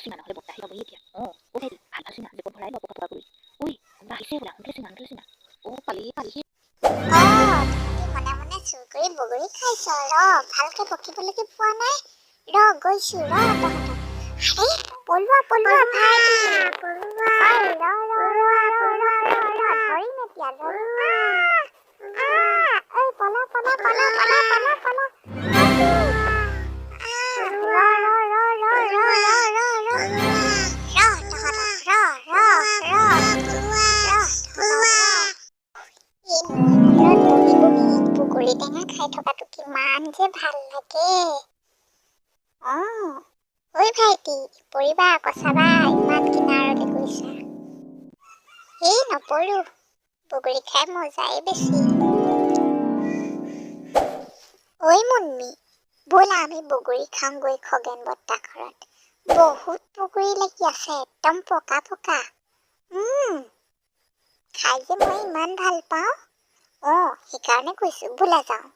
চিনা নহ'লে বৰ্তা আহি পাবহি এতিয়া। অঁ অ' ভাইটি ভাল চিনা জেপত ভৰাই লওঁ পকা পকা কৰি। ঐ কোনোবা আহিছে বোলা সোনকালে চিনা অ' পালিহি মনে মনে চুৰ কৰি বগৰী খাইছ ৰ ভালকে পকিবলৈকে পোৱা নাই ৰ গৈছো ৰ তহঁতক আৰে পলোৱা ভাইটি ধৰিম এতিয়া এই পলা বগৰী টেঙা খাই থকাটো কিমান যে ভাল লাগে ঐ ভাইটি পৰিবা আকৌ চাবা ইমান কিনাৰতে গৈছা নপৰো বগৰী খাই মজাই বেছি ঐ মুন্মি ব'লা আমি বগৰী খাওঁগৈ খগেন বৰ্তা ঘৰত বহুত বগৰী লাগি আছে একদম পকা খাই যে মই ইমান ভাল পাওঁ সেইকাৰণে কৈছো বোলা যাওঁ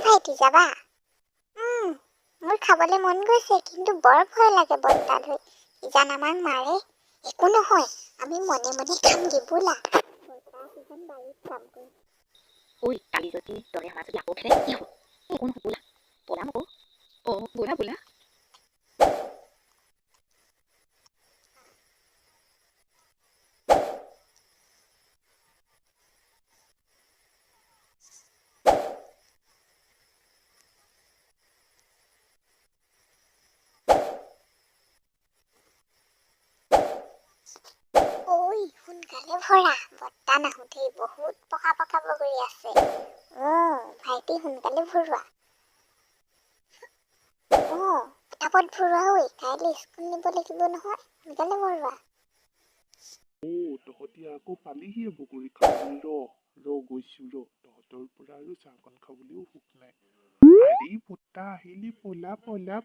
ভাইটি যাবা মোৰ খাবলৈ মন গৈছে কিন্তু বৰ ভয় লাগে বৰ্তা ধৰি ইজান আমাক মাৰে একো নহয় আমি মনে মনে খামগে বোলা বৰ্তা সিজন বাৰীত কাম কৰে ঐ কালি যদি তই আমাৰ যদি আকৌ খেলে কি হ'ব একো নহয় বোলা পলাম আকৌ অঁ বোলা সোনকালে ভৰা বৰ্তা নাহোঁতেই বহুত পকা বগৰী আছে ভাইটি সোনকালে ভৰোৱা পটাপট ভৰোৱা কাইলৈ স্কুল নিব লাগিব নহয় সোনকালে ভৰোৱা তহঁতি আকৌ পালিহিয়ে বগৰী খাবলৈ ৰ গৈছো তহঁতৰ পৰা আৰু চাহকণ খাবলৈও সুখ নাই আৰে বৰ্তা আহিলি পলা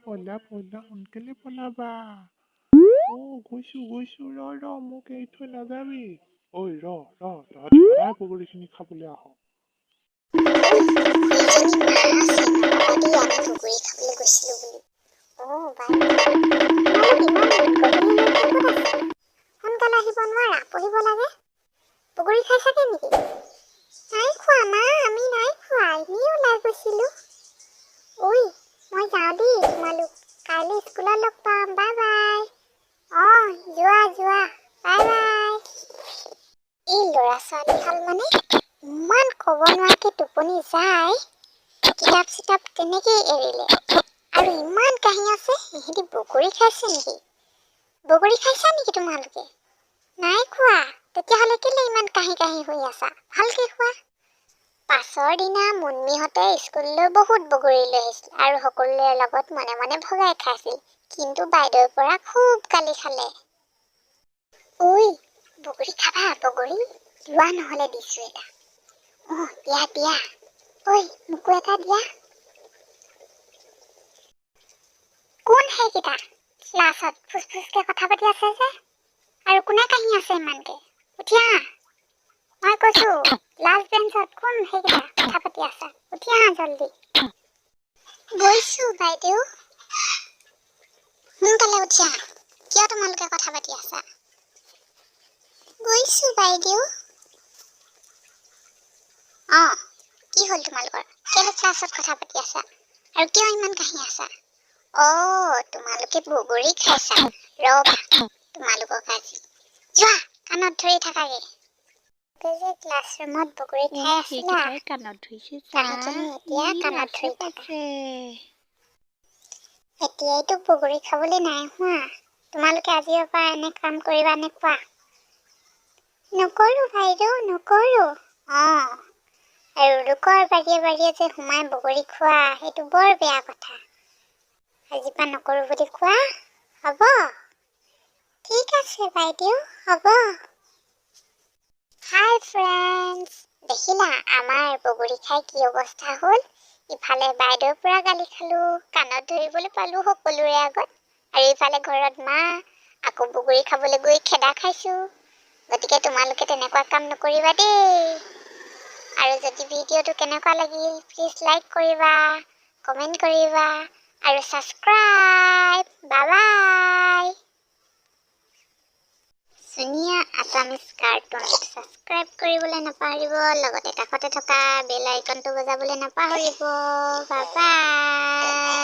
সোনকালে পলাবা গৈছো ৰ মোক এৰি থৈ নাযাবি ঐ ৰ তহঁতি সদায় বগৰীখিনি খাবলৈ আহ বগৰী খাবলৈ গৈছিলো বুলি সোনকালে আহিব নোৱাৰা পঢ়িব লাগে বগৰী খাইছাগে নেকি নাই খোৱা মা আমি নাই খোৱা এনেই ওলাই গৈছিলো মই যাওঁ দেই তোমালোক কাইলৈ স্কুলত লগ পাম বাই বাই যোৱা বাই বাই এই ল'ৰা ছোৱালীহাল মানে ইমান ক'ব নোৱাৰাকে টোপনি যায় কিতাপ তেনেকেই এৰিলে আৰু ইমান কাহি আছে ইহঁতি বগৰী খাইছে নেকি বগৰী খাইছা নেকি তোমালোকে নাই খোৱা তেতিয়াহ'লে কেলে ইমান কাহি হৈ আছা ভালকে খোৱা পাছৰ দিনা মুন্মিহঁতে স্কুললৈ বহুত বগৰী লৈ আহিছিল আৰু সকলোৰে লগত মনে মনে ভগাই খাইছিল কিন্তু বাইদেউৰ পৰা খুব গালি খালে বগৰী খাবা বগৰী লোৱা নহ'লে দিছো এটা দিয়া মোকো এটা দিয়া কোন সেইকেইটা ক্লাছত ফুচফুচকে কথা পাতি আছে যে আৰু কোনে কাহি আছে ইমানকে উঠি আহা মই কৈছো লাষ্ট বেঞ্চত কোন সেইকেইটা কথা পাতি আছা উঠি আহা জল্দি গৈছো বাইদেউ সোনকালে উঠি আহা কিয় তোমালোকে কথা পাতি আছা গৈছো বাইদেউ কি হ'ল তোমালোকৰ কেলে ক্লাছত কথা পাতি আছা আৰু কিয় ইমান কাহি আছা তোমালোকে বগৰী খাইছা ৰবা তোমালোকক আজি যোৱা কাণত ধৰি থাকাগে যে ক্লাছৰুমত বগৰী খাই আছিলা কাণত ধৰিছে তাহাঁতজনী এতিয়া কাণত ধৰি থাকে এতিয়াইতো বগৰী খাবলৈ নাই হোৱা তোমালোকে আজিৰ পৰা এনে কাম কৰিবা নে কোৱা নকৰো বাইদেউ নকৰো আৰু লোকৰ বাৰীয়ে যে সোমাই বগৰী খোৱা সেইটো বৰ বেয়া কথা আজিৰ পৰা নকৰো বুলি কোৱা হ'ব ঠিক আছে বাইদেউ হ'ব হাই ফ্ৰেণ্ডছ দেখিলা আমাৰ বগৰী খাই কি অৱস্থা হ'ল ইফালে বাইদেউৰ পৰা গালি খালো কাণত ধৰিবলৈ পালো সকলোৰে আগত আৰু ইফালে ঘৰত মা আকৌ বগৰী খাবলৈ গৈ খেদা খাইছো গতিকে তোমালোকে তেনেকুৱা কাম নকৰিবা দেই আৰু যদি ভিডিঅ'টো কেনেকুৱা লাগিল প্লিজ লাইক কৰিবা কমেণ্ট কৰিবা আৰু subscribe bye bye Assamese cartoon subscribe কৰিবলৈ নাপাহৰিব, লগতে কাষতে থকা বেল আইকনটো বজাবলৈ নাপাহৰিব। Bye bye.